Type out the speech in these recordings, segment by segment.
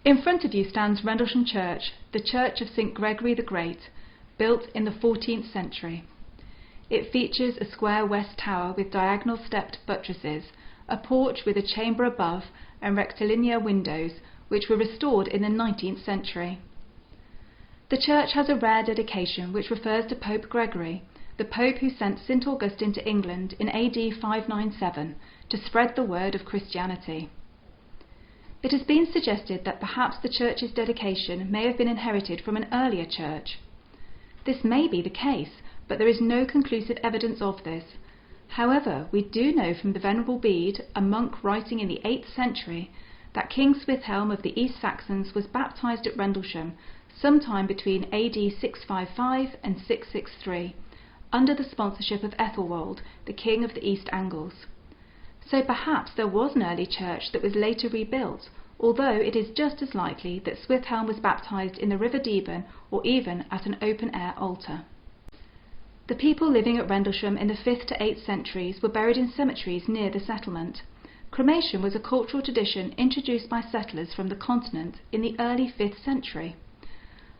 In front of you stands Rendlesham Church, the Church of St Gregory the Great, built in the 14th century. It features a square west tower with diagonal stepped buttresses, a porch with a chamber above, and rectilinear windows, which were restored in the 19th century. The church has a rare dedication which refers to Pope Gregory, the Pope who sent St Augustine to England in AD 597 to spread the word of Christianity. It has been suggested that perhaps the church's dedication may have been inherited from an earlier church. This may be the case, but there is no conclusive evidence of this. However, we do know from the Venerable Bede, a monk writing in the 8th century, that King Swithelm of the East Saxons was baptized at Rendlesham sometime between AD 655 and 663, under the sponsorship of Ethelwold, the king of the East Angles. So perhaps there was an early church that was later rebuilt, although it is just as likely that Swithelm was baptized in the River Deben or even at an open-air altar. The people living at Rendlesham in the 5th to 8th centuries were buried in cemeteries near the settlement. Cremation was a cultural tradition introduced by settlers from the continent in the early 5th century.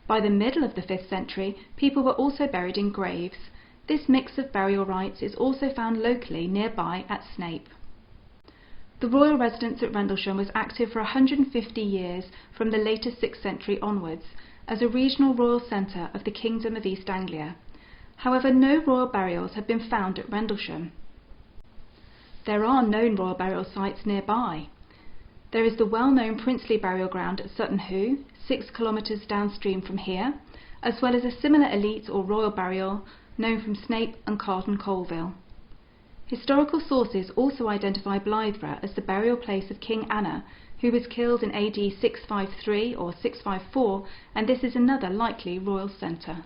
By the middle of the 5th century, people were also buried in graves. This mix of burial rites is also found locally nearby at Snape. The royal residence at Rendlesham was active for 150 years from the later 6th century onwards as a regional royal centre of the Kingdom of East Anglia. However, no royal burials have been found at Rendlesham. There are known royal burial sites nearby. There is the well-known princely burial ground at Sutton Hoo, 6 kilometres downstream from here, as well as a similar elite or royal burial known from Snape and Carlton Colville. Historical sources also identify Blythburgh as the burial place of King Anna, who was killed in AD 653 or 654, and this is another likely royal centre.